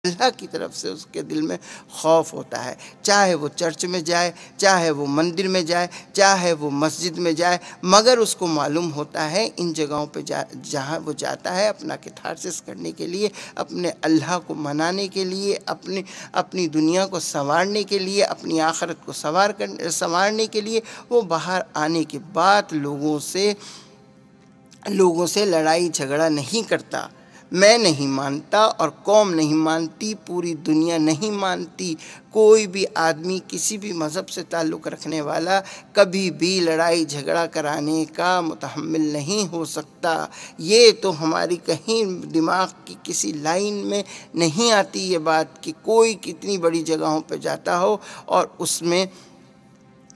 اللہ کی طرف سے اس کے دل میں خوف ہوتا ہے، چاہے وہ چرچ میں جائے، چاہے وہ مندر میں جائے، چاہے وہ مسجد میں جائے، مگر اس کو معلوم ہوتا ہے ان جگہوں پہ جہاں وہ جاتا ہے اپنا کیتھارسس کرنے کے لیے، اپنے اللہ کو منانے کے لیے، اپنی دنیا کو سنوارنے کے لیے، اپنی آخرت کو سنوارنے کے لیے، وہ باہر آنے کے بعد لوگوں سے لڑائی جھگڑا نہیں کرتا۔ میں نہیں مانتا اور قوم نہیں مانتی، پوری دنیا نہیں مانتی، کوئی بھی آدمی کسی بھی مذہب سے تعلق رکھنے والا کبھی بھی لڑائی جھگڑا کرانے کا متحمل نہیں ہو سکتا۔ یہ تو ہماری کہیں دماغ کی کسی لائن میں نہیں آتی یہ بات کہ کوئی کتنی بڑی جگہوں پہ جاتا ہو اور اس میں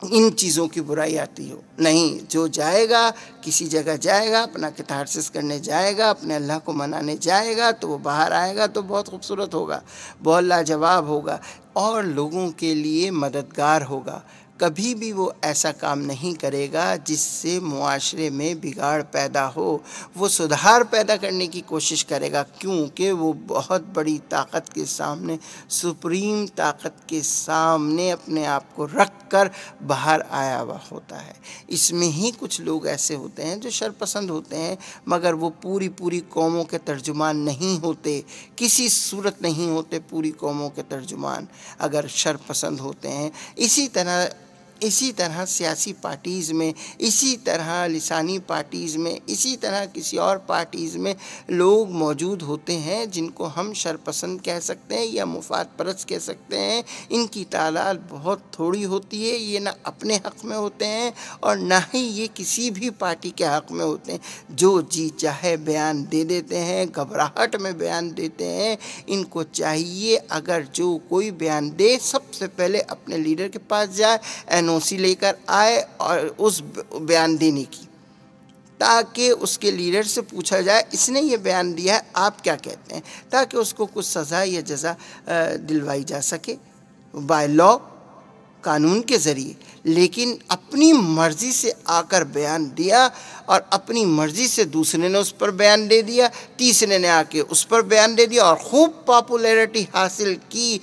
ان چیزوں کی برائی آتی ہو۔ نہیں، جو جائے گا، کسی جگہ جائے گا، اپنا کیتھارسس کرنے جائے گا، اپنے اللہ کو منانے جائے گا، تو وہ باہر آئے گا تو بہت خوبصورت ہوگا، بہت لاجواب ہوگا اور لوگوں کے لیے مددگار ہوگا۔ کبھی بھی وہ ایسا کام نہیں کرے گا جس سے معاشرے میں بگاڑ پیدا ہو، وہ سدھار پیدا کرنے کی کوشش کرے گا، کیونکہ وہ بہت بڑی طاقت کے سامنے، سپریم طاقت کے سامنے اپنے آپ کو رکھ کر باہر آیا ہوا ہوتا ہے۔ اس میں ہی کچھ لوگ ایسے ہوتے ہیں جو شرپسند ہوتے ہیں، مگر وہ پوری قوموں کے ترجمان نہیں ہوتے، کسی صورت نہیں ہوتے پوری قوموں کے ترجمان اگر شرپسند ہوتے ہیں۔ اسی طرح سیاسی پارٹیز میں، اسی طرح لسانی پارٹیز میں، اسی طرح کسی اور پارٹیز میں لوگ موجود ہوتے ہیں جن کو ہم شرپسند کہہ سکتے ہیں یا مفاد پرست کہہ سکتے ہیں۔ ان کی تعداد بہت تھوڑی ہوتی ہے، یہ نہ اپنے حق میں ہوتے ہیں اور نہ ہی یہ کسی بھی پارٹی کے حق میں ہوتے ہیں، جو جی چاہے بیان دے دیتے ہیں، گھبراہٹ میں بیان دیتے ہیں۔ ان کو چاہیے اگر جو کوئی بیان دے سب سے پہلے اپنے لیڈر کے پاس جائے، NOC لے کر آئے اور اس بیان دینے کی، تاکہ اس کے لیڈر سے پوچھا جائے اس نے یہ بیان دیا ہے آپ کیا کہتے ہیں، تاکہ اس کو کچھ سزا یا جزا دلوائی جا سکے بائی لا، قانون کے ذریعے۔ لیکن اپنی مرضی سے آ کر بیان دیا اور اپنی مرضی سے دوسرے نے اس پر بیان دے دیا، تیسرے نے آ کے اس پر بیان دے دیا اور خوب پاپولیرٹی حاصل کی،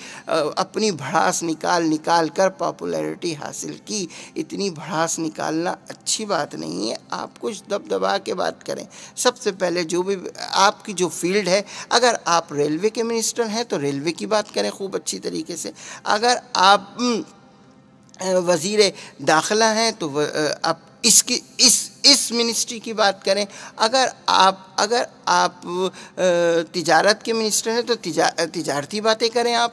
اپنی بھڑاس نکال کر پاپولیرٹی حاصل کی۔ اتنی بھڑاس نکالنا اچھی بات نہیں ہے، آپ کچھ دبا کے بات کریں۔ سب سے پہلے جو بھی آپ کی جو فیلڈ ہے، اگر آپ ریلوے کے منسٹر ہیں تو ریلوے کی بات کریں خوب اچھی طریقے سے، اگر آپ وزیر داخلہ ہیں تو آپ اس منسٹری کی بات کریں، اگر آپ تجارت کے منسٹر ہیں تو تجارتی باتیں کریں۔ آپ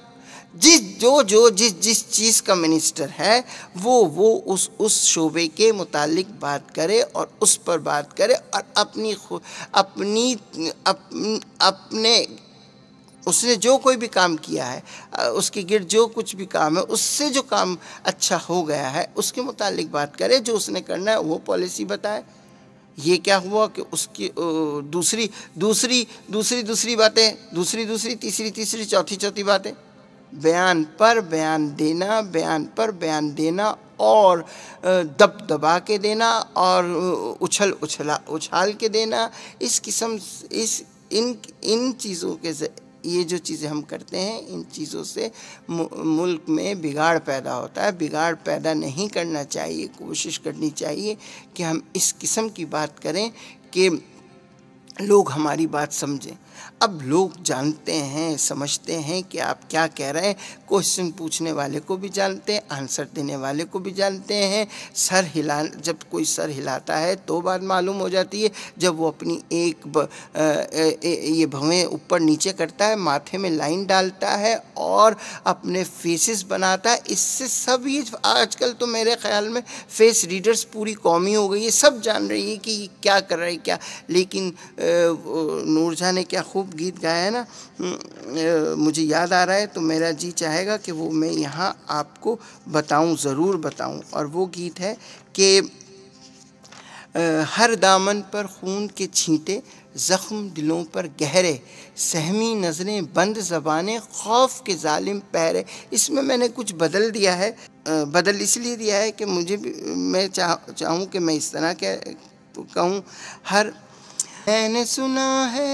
جس چیز کا منسٹر ہے وہ اس شعبے کے متعلق بات کرے اور اس پر بات کرے اور اپنے اس نے جو کوئی بھی کام کیا ہے، اس کے گرد جو کچھ بھی کام ہے، اس سے جو کام اچھا ہو گیا ہے اس کے متعلق بات کرے، جو اس نے کرنا ہے وہ پالیسی بتائے۔ یہ کیا ہوا کہ اس کی دوسری باتیں، تیسری چوتھی باتیں، بیان پر بیان دینا اور دبا کے دینا اور اچھال کے دینا، اس قسم ان چیزوں کے یہ جو چیزیں ہم کرتے ہیں، ان چیزوں سے ملک میں بگاڑ پیدا ہوتا ہے۔ بگاڑ پیدا نہیں کرنا چاہیے، کوشش کرنی چاہیے کہ ہم اس قسم کی بات کریں کہ لوگ ہماری بات سمجھیں۔ اب لوگ جانتے ہیں، سمجھتے ہیں کہ آپ کیا کہہ رہے ہیں، کوشچن پوچھنے والے کو بھی جانتے ہیں، آنسر دینے والے کو بھی جانتے ہیں۔ جب کوئی سر ہلاتا ہے تو بات معلوم ہو جاتی ہے، جب وہ اپنی یہ بھویں اوپر نیچے کرتا ہے، ماتھے میں لائن ڈالتا ہے اور اپنے فیسز بناتا ہے، اس سے سب یہ آج کل تو میرے خیال میں فیس ریڈرز پوری قومی ہو گئی ہے، سب جان رہی ہے کہ یہ کیا کر رہے کیا۔ لیکن نور جہاں نے کیا خوب گیت گایا ہے نا، مجھے یاد آ رہا ہے تو میرا جی چاہے گا کہ وہ میں یہاں آپ کو ضرور بتاؤں، اور وہ گیت ہے کہ ہر دامن پر خون کے چھینٹے، زخم دلوں پر گہرے، سہمی نظریں بند زبانیں، خوف کے ظالم پہرے۔ اس میں نے کچھ بدل دیا ہے، بدل اس لیے دیا ہے کہ میں چاہوں کہ میں اس طرح کہوں۔ میں نے سنا ہے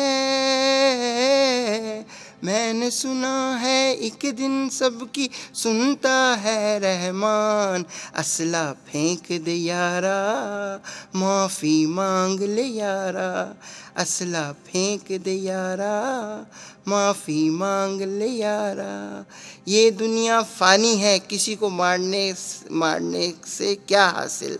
میں نے سنا ہے ایک دن سب کی سنتا ہے رحمان، اسلحہ پھینک دے یارا معافی مانگ لے یارا، اسلحہ پھینک دے یارا معافی مانگ لے یارا۔ یہ دنیا فانی ہے، کسی کو مارنے سے کیا حاصل،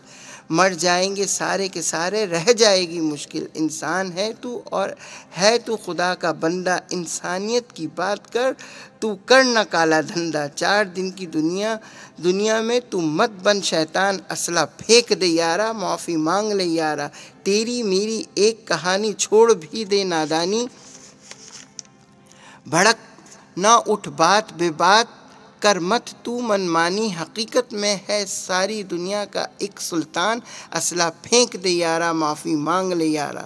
مر جائیں گے سارے کے سارے، رہ جائے گی مشکل۔ انسان ہے تو اور ہے تو خدا کا بندہ، انسانیت کی بات کر تو نہ کالا دھندا۔ 4 دن کی دنیا میں تو مت بن شیطان، اسلحہ پھینک دے یارا معافی مانگ لے یارا۔ تیری میری ایک کہانی، چھوڑ بھی دے نادانی، بھڑک نہ اٹھ بات بے بات کر مت تو منمانی۔ حقیقت میں ہے ساری دنیا کا ایک سلطان، اسلحہ پھینک دے یارا معافی مانگ لے یارا۔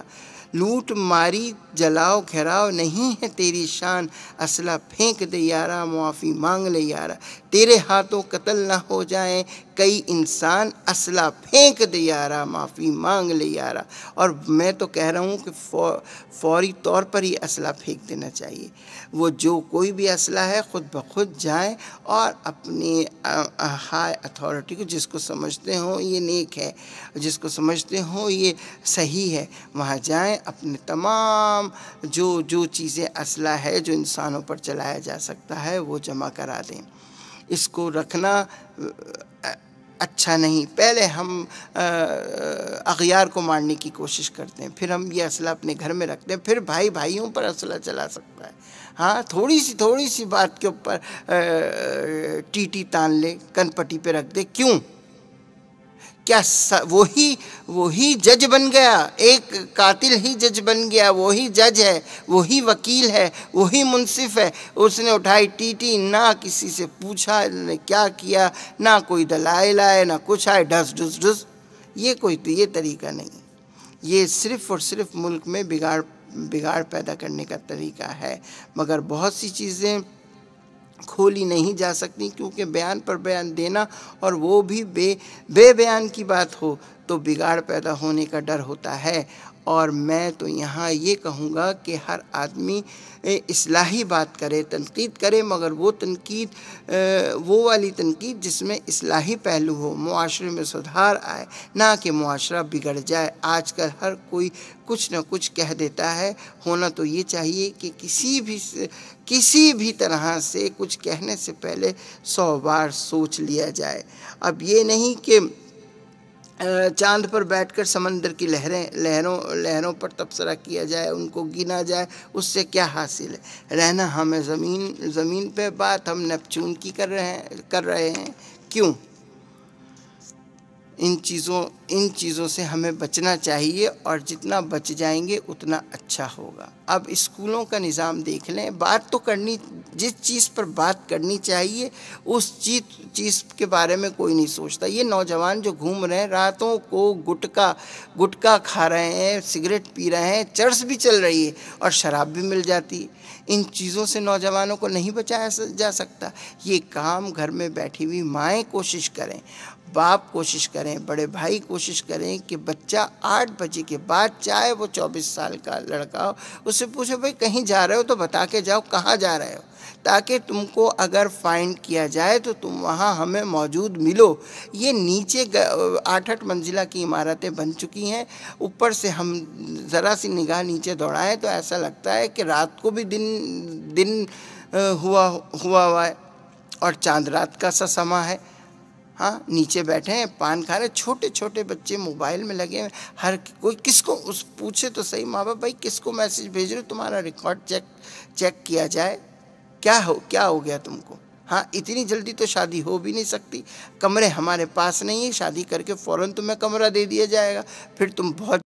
لوٹ ماری جلاؤ گھراؤ نہیں ہے تیری شان، اسلحہ پھینک دے یارا معافی مانگ لے یارا۔ تیرے ہاتھوں قتل نہ ہو جائیں کئی انسان، اسلحہ پھینک دے یارا معافی مانگ لے یارا۔ اور میں تو کہہ رہا ہوں کہ فوری طور پر ہی اسلحہ پھینک دینا چاہیے۔ وہ جو کوئی بھی اسلحہ ہے خود بخود جائیں اور اپنی ہائی اتھارٹی کو، جس کو سمجھتے ہوں یہ نیک ہے، جس کو سمجھتے ہوں یہ صحیح ہے، وہاں جائیں، اپنے تمام جو چیزیں اسلحہ ہے جو انسانوں پر چلایا جا سکتا ہے وہ جمع کرا دیں۔ اس کو رکھنا اچھا نہیں۔ پہلے ہم اغیار کو مارنے کی کوشش کرتے ہیں، پھر ہم یہ اسلحہ اپنے گھر میں رکھتے ہیں، پھر بھائیوں پر اسلحہ چلا سکتا ہے۔ ہاں تھوڑی سی بات کے اوپر ٹی تان لے، کن پٹی پہ رکھ دے، کیوں؟ کیا وہی جج بن گیا؟ ایک قاتل ہی جج بن گیا، وہی جج ہے، وہی وکیل ہے، وہی منصف ہے۔ اس نے اٹھائی ٹی، نہ کسی سے پوچھا نے کیا کیا، نہ کوئی دلائل آئے، نہ کچھ آئے، ڈس ڈس ڈس۔ یہ طریقہ نہیں، یہ صرف اور صرف ملک میں بگاڑ پیدا کرنے کا طریقہ ہے۔ مگر بہت سی چیزیں کھولی نہیں جا سکتی، کیونکہ بیان پر بیان دینا، اور وہ بھی بے بیان کی بات ہو تو بگاڑ پیدا ہونے کا ڈر ہوتا ہے۔ اور میں تو یہاں یہ کہوں گا کہ ہر آدمی اصلاحی بات کرے، تنقید کرے، مگر وہ تنقید وہ والی تنقید جس میں اصلاحی پہلو ہو، معاشرے میں سدھار آئے، نہ کہ معاشرہ بگڑ جائے۔ آج کل ہر کوئی کچھ نہ کچھ کہہ دیتا ہے۔ ہونا تو یہ چاہیے کہ کسی بھی طرح سے کچھ کہنے سے پہلے 100 بار سوچ لیا جائے۔ اب یہ نہیں کہ چاند پر بیٹھ کر سمندر کی لہروں پر تبصرہ کیا جائے، ان کو گنا جائے، اس سے کیا حاصل ہے؟ رہنا ہمیں زمین پہ، بات ہم نیپچون کی کر رہے ہیں، کیوں؟ ان چیزوں سے ہمیں بچنا چاہیے، اور جتنا بچ جائیں گے اتنا اچھا ہوگا۔ اب اسکولوں کا نظام دیکھ لیں، بات تو کرنی، جس چیز پر بات کرنی چاہیے اس چیز کے بارے میں کوئی نہیں سوچتا۔ یہ نوجوان جو گھوم رہے ہیں راتوں کو گٹکا کھا رہے ہیں، سگریٹ پی رہے ہیں، چرس بھی چل رہی ہے اور شراب بھی مل جاتی ہے، ان چیزوں سے نوجوانوں کو نہیں بچایا جا سکتا۔ یہ کام گھر میں بیٹھی ہوئی مائیں کوشش کریں، باپ کوشش کریں، بڑے بھائی کوشش کریں کہ بچہ 8 بجے کے بعد، چاہے وہ 24 سال کا لڑکا ہو، اس سے پوچھے بھائی کہیں جا رہے ہو تو بتا کے جاؤ کہاں جا رہے ہو، تاکہ تم کو اگر فائنڈ کیا جائے تو تم وہاں ہمیں موجود ملو۔ یہ نیچے 8 منزلہ کی عمارتیں بن چکی ہیں، اوپر سے ہم ذرا سی نگاہ نیچے دوڑائیں تو ایسا لگتا ہے کہ رات کو بھی دن ہوا ہے اور چاند رات کا سا سما ہے۔ ہاں نیچے بیٹھے ہیں، پان کھا رہے، چھوٹے چھوٹے بچے موبائل میں لگے ہیں، ہر کوئی کس کو پوچھے تو صحیح، ماں باپ بھائی کس کو میسج بھیج رہے ہو، تمہارا ریکارڈ چیک کیا جائے، کیا ہو گیا تم کو؟ ہاں اتنی جلدی تو شادی ہو بھی نہیں سکتی، کمرے ہمارے پاس نہیں ہیں، شادی کر کے فوراً تمہیں کمرہ دے دیا جائے گا، پھر تم بہت